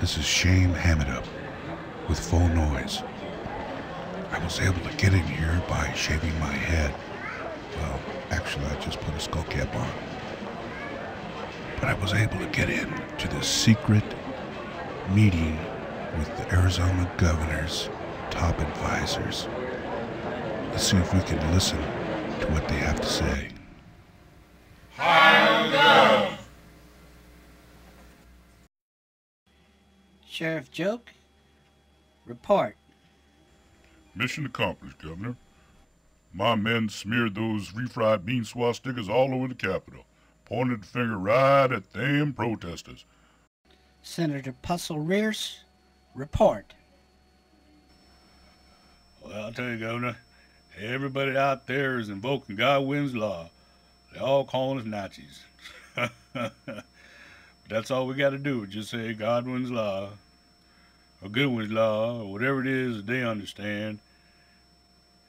This is Shame Hamidup with Faux Noise. I was able to get in here by shaving my head. Well, actually, I just put a skull cap on. But I was able to get in to this secret meeting with the Arizona governor's top advisors. Let's see if we can listen to what they have to say. Sheriff Joke, report. Mission accomplished, Governor. My men smeared those refried bean swastikas all over the Capitol, pointed the finger right at them protesters. Senator Puzzle Rears, report. Well, I'll tell you, Governor, everybody out there is invoking Godwin's law. They're all calling us Nazis. But that's all we got to do, just say Godwin's law, or Goodwin's law, or whatever it is that they understand.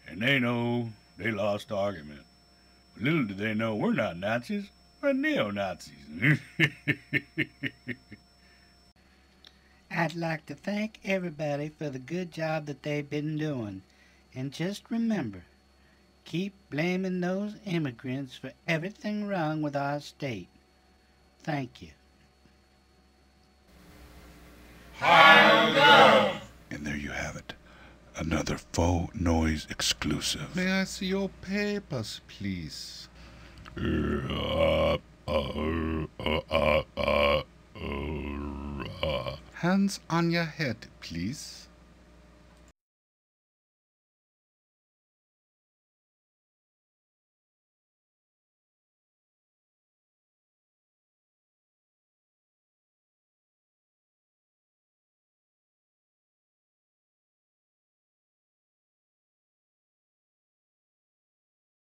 And they know they lost the argument. But little do they know we're not Nazis, we're neo-Nazis. I'd like to thank everybody for the good job that they've been doing. And just remember, keep blaming those immigrants for everything wrong with our state. Thank you. And there you have it. Another Faux Noise exclusive. May I see your papers, please? Hands on your head, please.